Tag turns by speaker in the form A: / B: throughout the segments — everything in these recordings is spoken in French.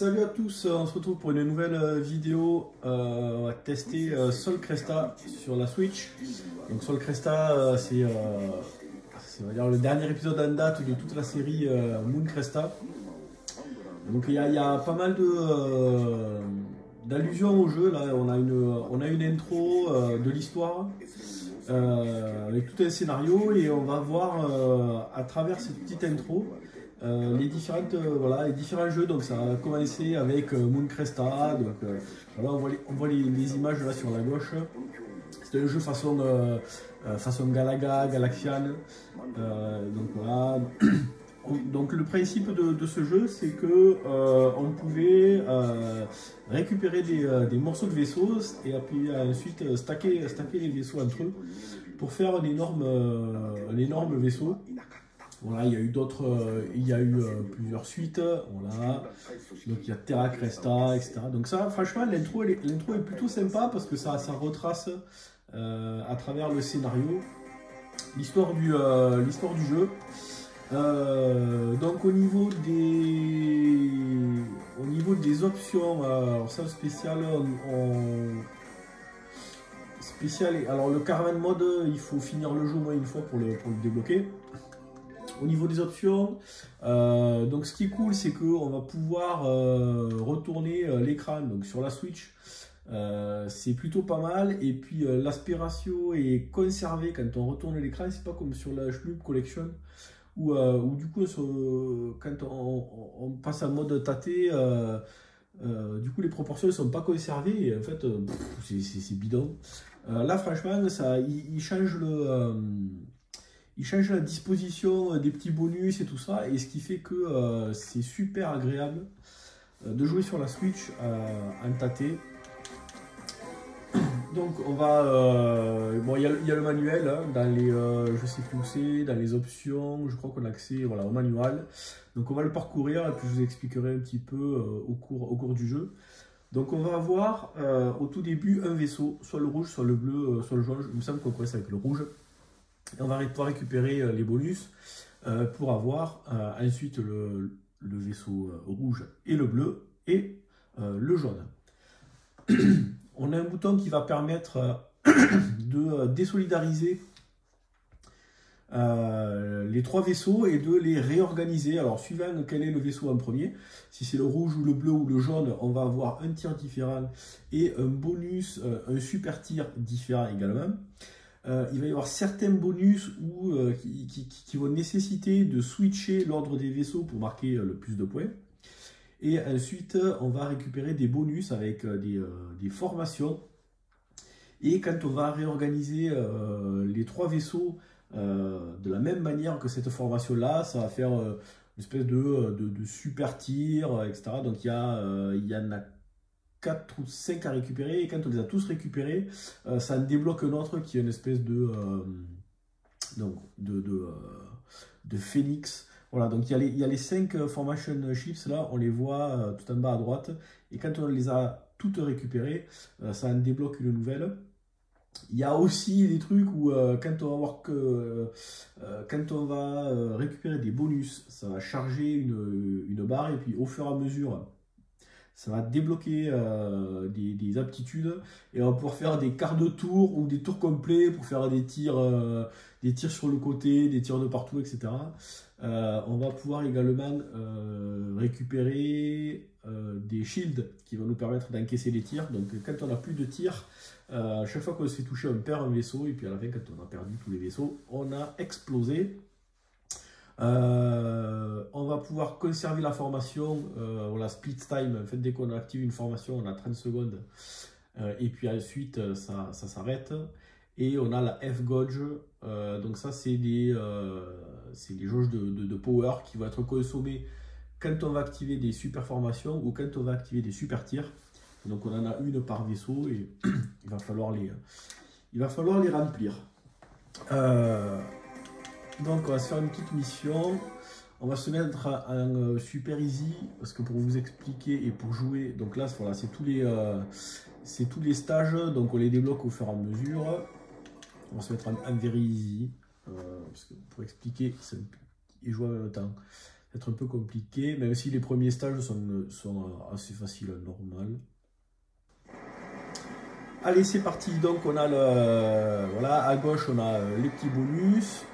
A: Salut à tous, on se retrouve pour une nouvelle vidéo. On va tester Sol Cresta sur la Switch. Donc Sol Cresta, c'est on va dire le dernier épisode en date de toute la série Moon Cresta. Donc il y a pas mal d'allusions au jeu. Là, on a une intro de l'histoire avec tout un scénario et on va voir à travers cette petite intro les différents jeux. Donc ça a commencé avec Moon Cresta. Donc voilà, on voit les images là sur la gauche. C'est un jeu façon Galaga, Galaxian. Donc voilà. Donc le principe de ce jeu, c'est que on pouvait récupérer des morceaux de vaisseaux et puis ensuite stacker les vaisseaux entre eux pour faire un énorme vaisseau. Voilà, il y a eu plusieurs suites. Voilà. Donc il y a Terra Cresta, etc. Donc ça, franchement, l'intro est plutôt sympa parce que ça retrace à travers le scénario l'histoire du jeu. Donc au niveau des options, alors ça spécial, alors le Caravan Mode, il faut finir le jeu au moins une fois pour le débloquer. Au niveau des options, donc ce qui est cool, c'est qu'on va pouvoir retourner l'écran. Donc sur la Switch, c'est plutôt pas mal. Et puis l'aspect ratio est conservé quand on retourne l'écran. C'est pas comme sur la Shmup Collection où du coup quand on passe en mode tâté, du coup les proportions ne sont pas conservées et en fait c'est bidon. Là franchement il change la disposition des petits bonus et tout ça, et ce qui fait que c'est super agréable de jouer sur la Switch en tâté. Donc on va, bon il y a le manuel hein, dans les, je sais plus où c'est, dans les options, je crois qu'on a accès voilà, au manuel. Donc on va le parcourir et puis je vous expliquerai un petit peu au cours du jeu. Donc on va avoir au tout début un vaisseau, soit le rouge, soit le bleu, soit le jaune. Il me semble qu'on commence avec le rouge. Et on va pouvoir récupérer les bonus pour avoir ensuite le vaisseau rouge et le bleu et le jaune. On a un bouton qui va permettre de désolidariser les trois vaisseaux et de les réorganiser. Alors suivant quel est le vaisseau en premier, si c'est le rouge ou le bleu ou le jaune, on va avoir un tir différent et un bonus, un super tir différent également. Il va y avoir certains bonus qui vont nécessiter de switcher l'ordre des vaisseaux pour marquer le plus de points. Et ensuite, on va récupérer des bonus avec des formations. Et quand on va réorganiser les trois vaisseaux de la même manière que cette formation-là, ça va faire une espèce de super tir, etc. Donc il y en a 4 ou 5 à récupérer, et quand on les a tous récupérés, ça en débloque un autre qui est une espèce de phénix. Voilà, donc il y a les 5 formation chips là, on les voit tout en bas à droite, et quand on les a toutes récupérées, ça en débloque une nouvelle. Il y a aussi des trucs où quand on va récupérer des bonus, ça va charger une barre, et puis au fur et à mesure, ça va débloquer des aptitudes et on va pouvoir faire des quarts de tour ou des tours complets pour faire des tirs sur le côté, des tirs de partout, etc. On va pouvoir également récupérer des shields qui vont nous permettre d'encaisser les tirs. Donc quand on n'a plus de tirs, chaque fois qu'on se fait toucher, on perd un vaisseau, et puis à la fin, quand on a perdu tous les vaisseaux, on a explosé. On va pouvoir conserver la formation, voilà, split time. En fait, dès qu'on active une formation, on a 30 secondes et puis ensuite ça s'arrête. Et on a la F-Gauge, donc ça c'est des jauges de power qui vont être consommées quand on va activer des super formations ou quand on va activer des super tirs. Donc on en a une par vaisseau et il va falloir les remplir. Donc on va se faire une petite mission. On va se mettre en super easy parce que pour vous expliquer et pour jouer, donc là voilà, c'est tous les stages, donc on les débloque au fur et à mesure. On va se mettre en very easy parce que pour expliquer et jouer en même temps, être un peu compliqué, même si les premiers stages sont assez faciles, normal. Allez, c'est parti. Donc on a voilà, à gauche on a les petits bonus,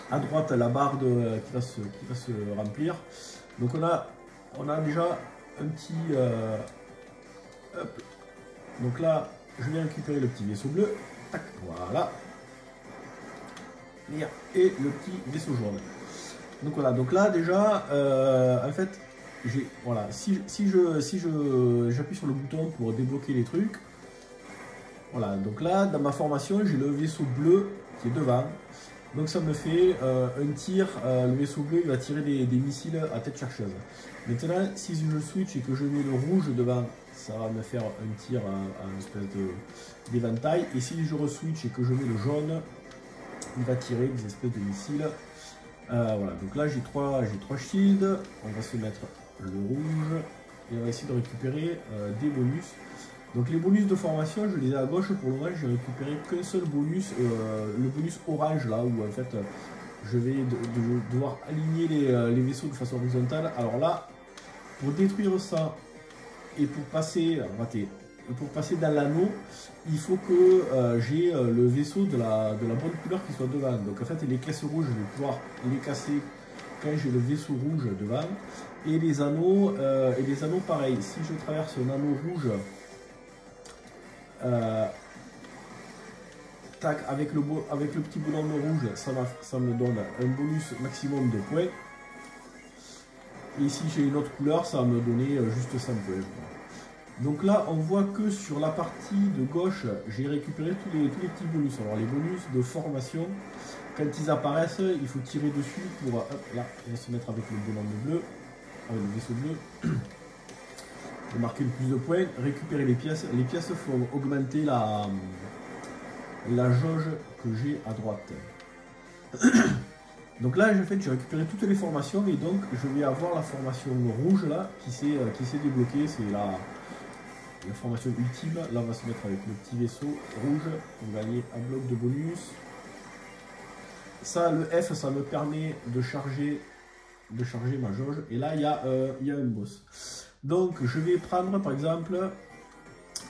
A: à droite la barre qui va se remplir. Donc on a déjà un petit hop. Donc là je vais récupérer le petit vaisseau bleu. Tac, voilà. Et le petit vaisseau jaune. Donc voilà, donc là déjà en fait voilà, si j'appuie sur le bouton pour débloquer les trucs. Voilà, donc là, dans ma formation, j'ai le vaisseau bleu qui est devant. Donc ça me fait un tir, le vaisseau bleu il va tirer des missiles à tête chercheuse. Maintenant, si je switch et que je mets le rouge devant, ça va me faire un tir à une espèce d'éventail. Et si je re-switch et que je mets le jaune, il va tirer des espèces de missiles. Voilà, donc là j'ai trois shields. On va se mettre le rouge et on va essayer de récupérer des bonus. Donc les bonus de formation, je les ai à gauche. Pour le moment, j'ai récupéré qu'un seul bonus, le bonus orange là, où en fait je vais devoir aligner les vaisseaux de façon horizontale. Alors là, pour détruire ça et pour passer, raté, et pour passer dans l'anneau, il faut que j'ai le vaisseau de la bonne couleur qui soit devant. Donc en fait, les caisses rouges, je vais pouvoir les casser quand j'ai le vaisseau rouge devant. Et les anneaux pareil. Si je traverse un anneau rouge, tac, avec le petit bonhomme rouge, ça me donne un bonus maximum de points. Et si j'ai une autre couleur, ça va me donner juste 100 points. Donc là, on voit que sur la partie de gauche, j'ai récupéré tous les petits bonus. Alors les bonus de formation, quand ils apparaissent, il faut tirer dessus pour... Hop, là, on va se mettre avec le bonhomme bleu, avec le vaisseau bleu. Marquer le plus de points, récupérer les pièces. Les pièces font augmenter la jauge que j'ai à droite. Donc là, en fait, j'ai récupéré toutes les formations et donc je vais avoir la formation rouge là qui s'est débloquée. C'est la formation ultime. Là, on va se mettre avec le petit vaisseau rouge pour gagner un bloc de bonus. Ça, le F, ça me permet de charger ma jauge. Et là, il y a un boss. Donc je vais prendre par exemple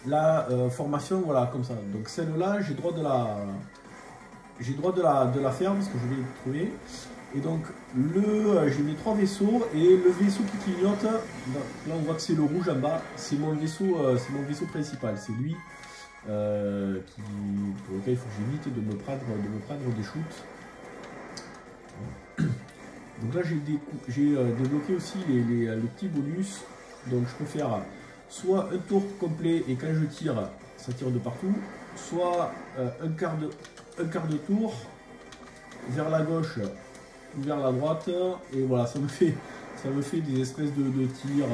A: la formation, voilà, comme ça. Donc celle-là, j'ai droit de la faire parce que je vais le trouver. Et donc j'ai mes trois vaisseaux et le vaisseau qui clignote, là on voit que c'est le rouge en bas, c'est mon vaisseau principal, c'est lui pour lequel il faut que j'évite de me prendre des shoots. Donc là j'ai débloqué aussi les petits bonus. Donc je peux faire soit un tour complet et quand je tire, ça tire de partout, soit un quart de tour vers la gauche ou vers la droite, et voilà, ça me fait des espèces de tirs,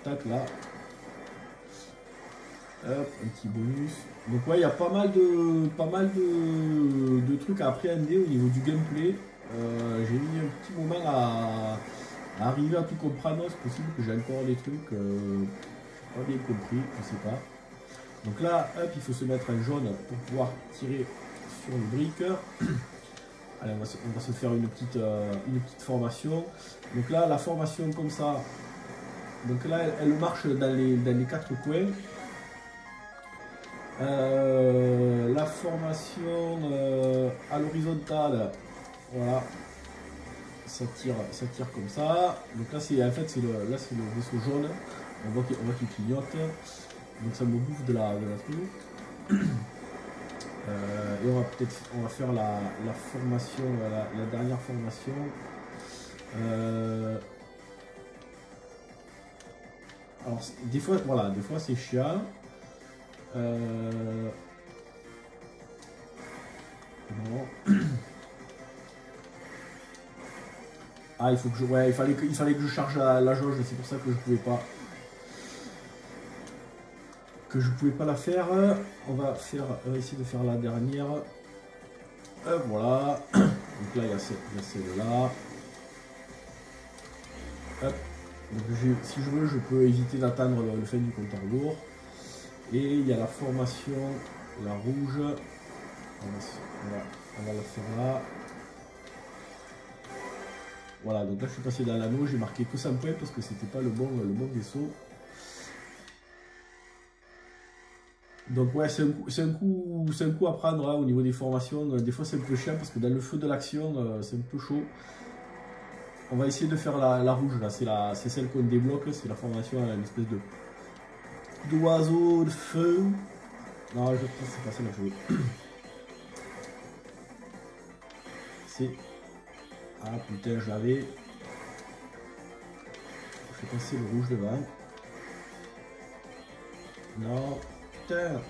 A: tac là, hop, un petit bonus. Donc ouais, il y a pas mal de trucs à appréhender au niveau du gameplay. J'ai mis un petit moment à arriver à tout comprendre. C'est possible que j'ai encore des trucs pas bien compris, je sais pas. Donc là, hop, il faut se mettre en jaune pour pouvoir tirer sur les briques. Allez, on va se faire une petite formation. Donc là, la formation comme ça, donc là, elle marche dans les quatre coins. La formation à l'horizontale, voilà, ça tire comme ça. Donc là, c'est le vaisseau jaune. On voit qu'il clignote. Donc ça me bouffe de la truc. Et on va faire la formation, la dernière formation. Alors des fois c'est chiant. Non. Ah, il fallait que je charge la jauge, c'est pour ça que je pouvais pas la faire. On va essayer de faire la dernière. Voilà. Donc là il y a celle-là. Hop. Donc si je veux, je peux éviter d'attendre le fin du compte à rebours. Et il y a la formation, la rouge. On va la faire là. Voilà, donc là je suis passé dans l'anneau, j'ai marqué que 100 points parce que c'était pas le bon vaisseau. Donc ouais, c'est un coup à prendre hein, au niveau des formations. Des fois c'est un peu chiant parce que dans le feu de l'action, c'est un peu chaud. On va essayer de faire la rouge là, c'est celle qu'on débloque, c'est la formation à une espèce d'oiseau de feu. Non, je pense que c'est pas celle à jouer. C'est... Ah putain, je l'avais. Je vais passer le rouge devant. Non, putain.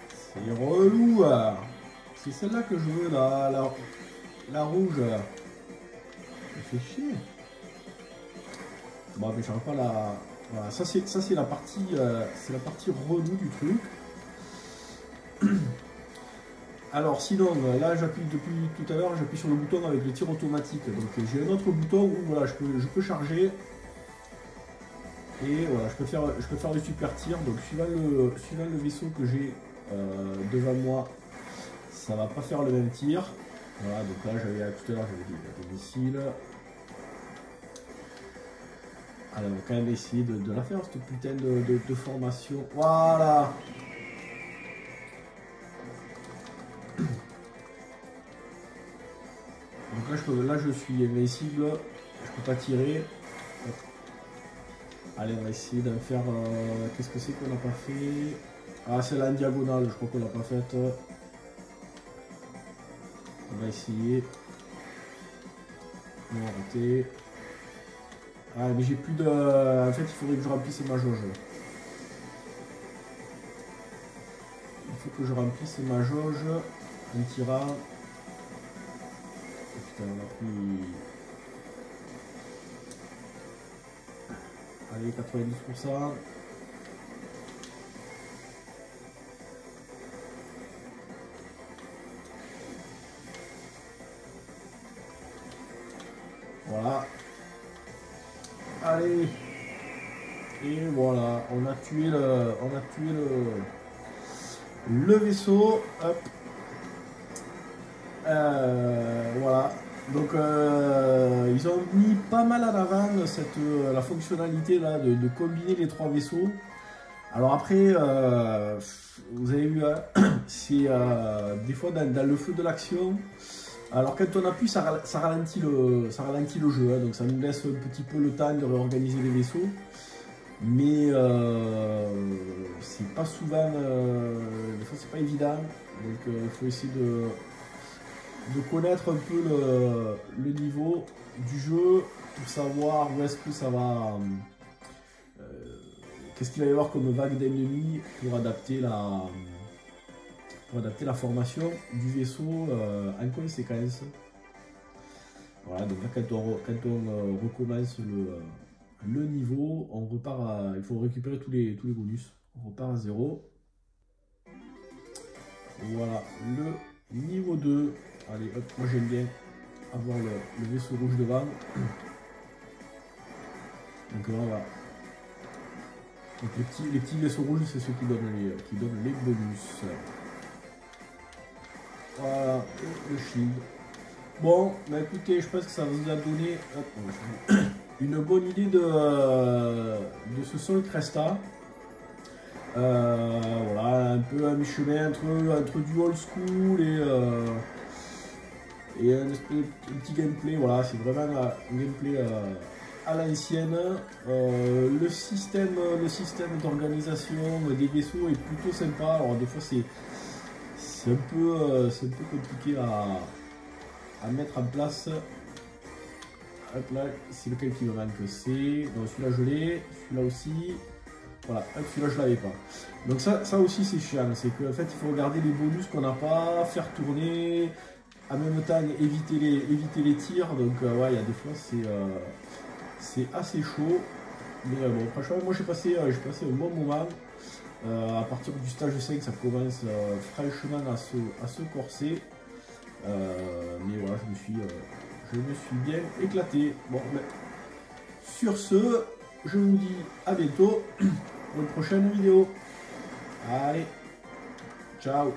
A: C'est relou. C'est celle-là que je veux, la rouge. Ça fait chier. Bon, mais j'arrive pas la... Voilà, ça c'est la partie relou du truc. Alors sinon, là j'appuie depuis tout à l'heure, j'appuie sur le bouton avec le tir automatique. Donc j'ai un autre bouton où voilà, je peux charger. Et voilà, je peux faire le super tir. Donc suivant le vaisseau que j'ai devant moi, ça va pas faire le même tir. Voilà, donc là tout à l'heure j'avais des missiles. Allez, on va quand même essayer de la faire cette putain de formation. Voilà. Donc là je suis invincible, je peux pas tirer. Allez, on va essayer d'en faire. Qu'est-ce que c'est qu'on n'a pas fait? Ah, c'est là en diagonale, je crois qu'on l'a pas faite. On va essayer. Non, raté. Ah, mais j'ai plus de. En fait, il faudrait que je remplisse ma jauge. Il faut que je remplisse ma jauge en tirant. Oh, putain, on a pris. Allez, 90%. Voilà. Allez. Et voilà, on a tué le vaisseau. Hop. Voilà. Donc ils ont mis pas mal en avant la fonctionnalité là de combiner les trois vaisseaux. Alors après, vous avez vu, hein, c'est des fois dans le feu de l'action. Alors quand on appuie, ça ralentit le jeu, hein, donc ça nous laisse un petit peu le temps de réorganiser les vaisseaux. Mais c'est pas souvent, des fois c'est pas évident, donc il faut essayer de connaître un peu le niveau du jeu pour savoir où est-ce que ça va, qu'est-ce qu'il va y avoir comme vague d'ennemis pour adapter la formation du vaisseau en conséquence. Voilà, donc là quand on recommence le niveau, on repart il faut récupérer tous les bonus. On repart à 0. Voilà, le niveau 2. Allez, hop, moi j'aime bien avoir le vaisseau rouge devant. Donc là, voilà. Donc les petits vaisseaux rouges, c'est ceux qui donnent les bonus. Voilà, le shield. Bon, bah écoutez, je pense que ça vous a donné une bonne idée de ce Sol Cresta. Voilà, un peu à mi-chemin entre du old school et un petit gameplay. Voilà, c'est vraiment un gameplay à l'ancienne. Le système d'organisation des vaisseaux est plutôt sympa. Alors des fois c'est un peu compliqué à mettre en place. Hop là, c'est lequel qui me manque, c'est... Donc celui-là je l'ai, celui-là aussi. Voilà, celui-là je l'avais pas. Donc ça aussi c'est chiant, c'est qu'en fait il faut regarder les bonus qu'on n'a pas, faire tourner, en même temps éviter les tirs. Donc ouais, il y a des fois c'est assez chaud. Mais bon, franchement moi j'ai passé un bon moment. À partir du stage 5 ça commence franchement à se corser. Mais voilà, je me suis bien éclaté. Bon, mais sur ce, je vous dis à bientôt pour une prochaine vidéo. Allez, ciao.